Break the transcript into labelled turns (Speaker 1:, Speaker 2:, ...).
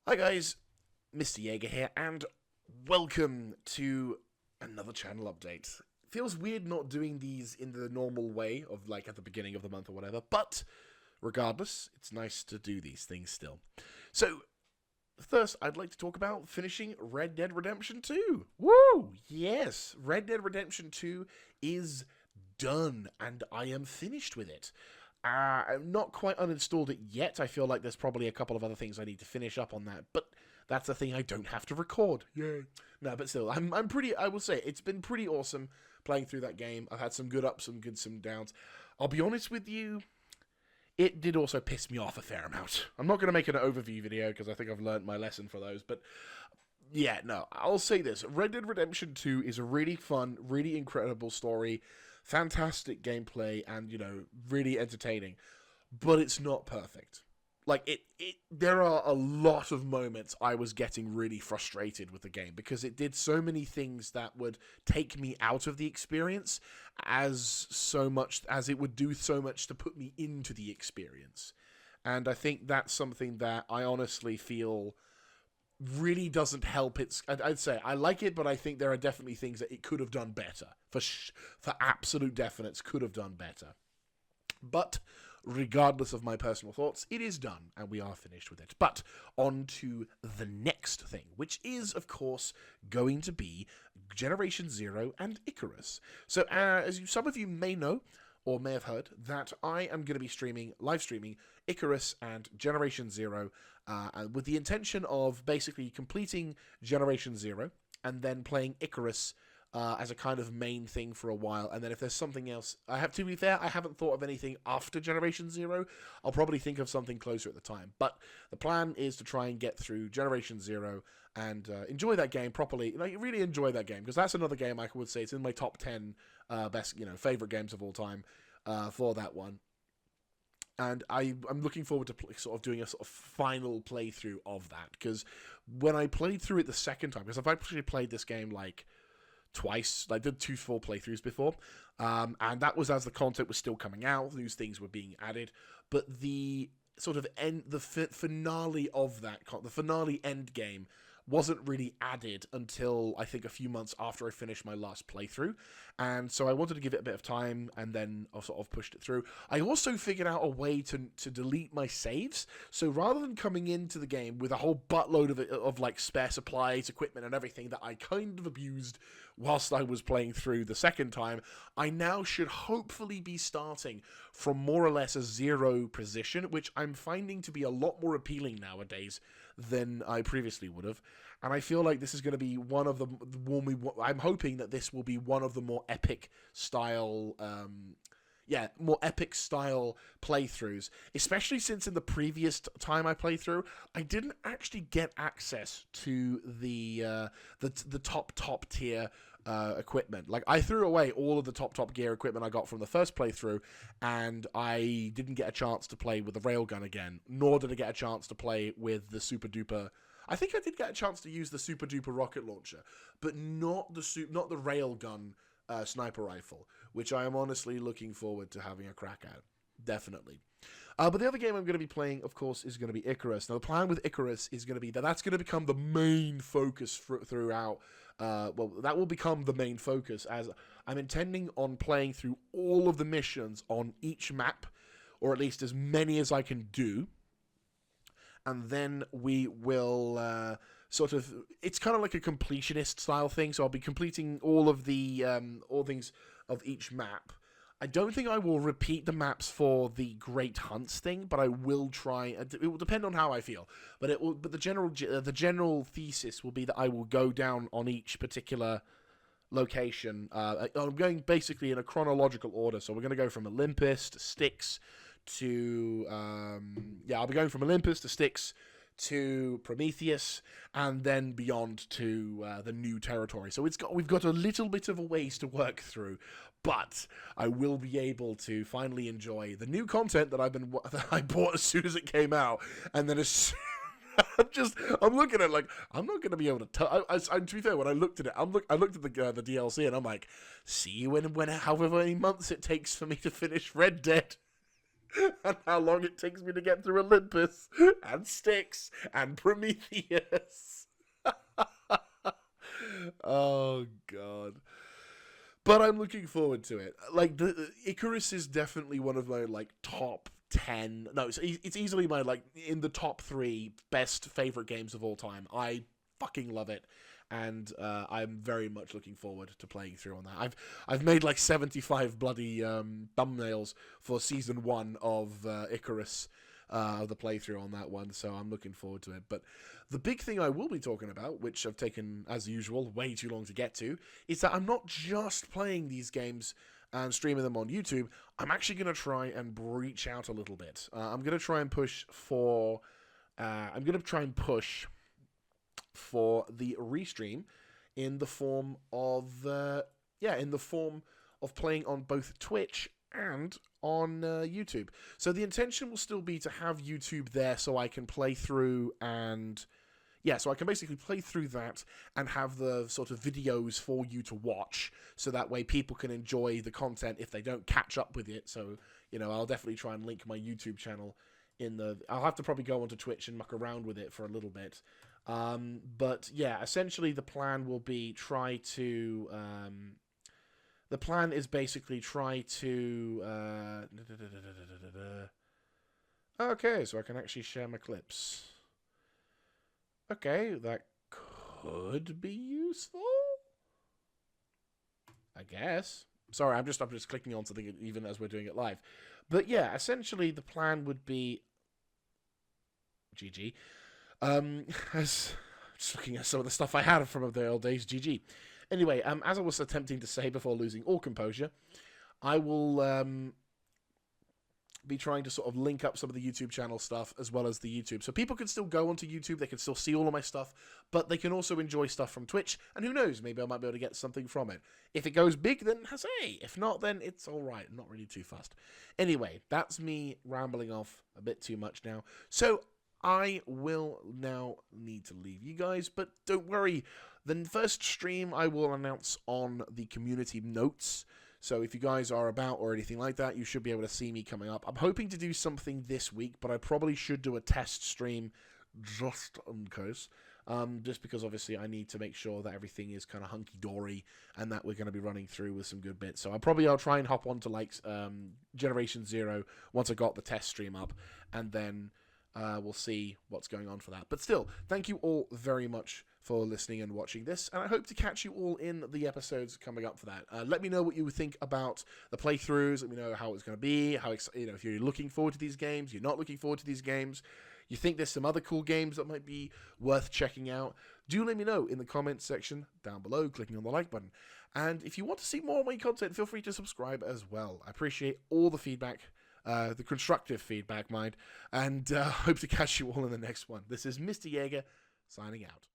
Speaker 1: Hi guys, Mr. Jaeger here, and welcome to another channel update. Feels weird not doing these in the normal way of like at the beginning of the month or whatever, but regardless, it's nice to do these things still. So, first, I'd like to talk about finishing Red Dead Redemption 2. Woo! Yes, Red Dead Redemption 2 is done, and I am finished with it. I've not quite uninstalled it yet. I feel like there's probably a couple of other things I need to finish up on that, but that's a thing I don't have to record. Yay! No, but still, I'm pretty. I will say it's been pretty awesome playing through that game. I've had some good ups, some downs. I'll be honest with you. It did also piss me off a fair amount. I'm not going to make an overview video because I think I've learned my lesson for those, but yeah, no, I'll say this. Red Dead Redemption 2 is a really fun, really incredible story, fantastic gameplay, and, really entertaining, but it's not perfect. Like, there are a lot of moments I was getting really frustrated with the game because it did so many things that would take me out of the experience so much as it would do so much to put me into the experience. And I think that's something that I honestly feel really doesn't help. I'd say I like it, but I think there are definitely things that it could have done better. For absolute definites, could have done better. But regardless of my personal thoughts, it is done, and we are finished with it. But on to the next thing, which is, of course, going to be Generation Zero and Icarus. So, as some of you may know, or may have heard, that I am going to be live streaming Icarus and Generation Zero, with the intention of basically completing Generation Zero and then playing Icarus as a kind of main thing for a while, and then if there's something else, to be fair, I haven't thought of anything after Generation Zero. I'll probably think of something closer at the time, but the plan is to try and get through Generation Zero and enjoy that game properly. Really enjoy that game, because that's another game I would say it's in my top 10 best, favorite games of all time for that one. And I'm looking forward to sort of doing a sort of final playthrough of that, because when I played through it the second time, because I've actually played this game like twice. I did 2 full playthroughs before, and that was as the content was still coming out, new things were being added, but the sort of finale of that, the finale end game wasn't really added until I think a few months after I finished my last playthrough, and so I wanted to give it a bit of time, and then I sort of pushed it through. I also figured out a way to delete my saves, so rather than coming into the game with a whole buttload of like spare supplies, equipment, and everything that I kind of abused whilst I was playing through the second time, I now should hopefully be starting from more or less a zero position, which I'm finding to be a lot more appealing nowadays than I previously would have. And I feel like this is going to be one of I'm hoping that this will be one of the more epic style playthroughs, especially since in the previous time I played through, I didn't actually get access to the top tier equipment. Like, I threw away all of the top gear equipment I got from the first playthrough, and I didn't get a chance to play with the railgun again, nor did I get a chance to play with the super duper. I think I did get a chance to use the super duper rocket launcher, but not the railgun sniper rifle, which I am honestly looking forward to having a crack at. Definitely. But the other game I'm going to be playing, of course, is going to be Icarus. Now, the plan with Icarus is going to be that's going to become the main focus throughout. That will become the main focus, as I'm intending on playing through all of the missions on each map, or at least as many as I can do. And then we will it's kind of like a completionist style thing, so I'll be completing all of the all things of each map. I don't think I will repeat the maps for the Great Hunts thing, but I will try. It will depend on how I feel, but the general thesis will be that I will go down on each particular location. I'm going basically in a chronological order, so we're going to go from Olympus to Styx to I'll be going from Olympus to Styx to Prometheus, and then beyond to the new territory. So we've got a little bit of a ways to work through, but I will be able to finally enjoy the new content that I bought as soon as it came out, and then I'm looking at it like, I'm not going to be able to to be fair, when I looked at it, I looked at the DLC, and I'm like, see you when however many months it takes for me to finish Red Dead. and how long it takes me to get through Olympus, and Styx, and Prometheus. Oh, God. But I'm looking forward to it. Like, the Icarus is definitely one of my, like, top 10. No, it's easily my, like, in the top 3 best favorite games of all time. I fucking love it. And I'm very much looking forward to playing through on that. I've made like 75 bloody thumbnails for season 1 of Icarus, the playthrough on that one, so I'm looking forward to it. But the big thing I will be talking about, which I've taken, as usual, way too long to get to, is that I'm not just playing these games and streaming them on YouTube. I'm actually going to try and breach out a little bit. I'm going to try and push for... for the restream in the form of playing on both Twitch and on YouTube. So the intention will still be to have YouTube there so I can play through and so I can basically play through that and have the sort of videos for you to watch, so that way people can enjoy the content if they don't catch up with it. So, I'll definitely try and link my YouTube channel I'll have to probably go onto Twitch and muck around with it for a little bit. But yeah, essentially the plan will be the plan is basically try to, okay, so I can actually share my clips. Okay, that could be useful, I guess. Sorry, I'm just clicking on something even as we're doing it live. But yeah, essentially the plan would be GG. Just looking at some of the stuff I had from the old days, GG. Anyway, as I was attempting to say before losing all composure, I will be trying to sort of link up some of the YouTube channel stuff as well as the YouTube. So people can still go onto YouTube, they can still see all of my stuff, but they can also enjoy stuff from Twitch, and who knows, maybe I might be able to get something from it. If it goes big, then huzzay! If not, then it's alright, I'm not really too fussed. Anyway, that's me rambling off a bit too much now. So, I will now need to leave you guys, but don't worry, the first stream I will announce on the community notes. So if you guys are about or anything like that, you should be able to see me coming up. I'm hoping to do something this week, but I probably should do a test stream just in case. Just because obviously I need to make sure that everything is kind of hunky-dory and that we're going to be running through with some good bits. So I'll try and hop onto like Generation Zero once I got the test stream up, and then we'll see what's going on for that. But still, thank you all very much for listening and watching this, and I hope to catch you all in the episodes coming up for that. Let me know what you think about the playthroughs. Let me know how it's going to be, if you're looking forward to these games, you're not looking forward to these games, you think there's some other cool games that might be worth checking out. Do let me know in the comments section down below, clicking on the like button. And if you want to see more of my content, feel free to subscribe as well. I appreciate all the feedback, the constructive feedback, mind, and hope to catch you all in the next one. This is Mr. Jaeger, signing out.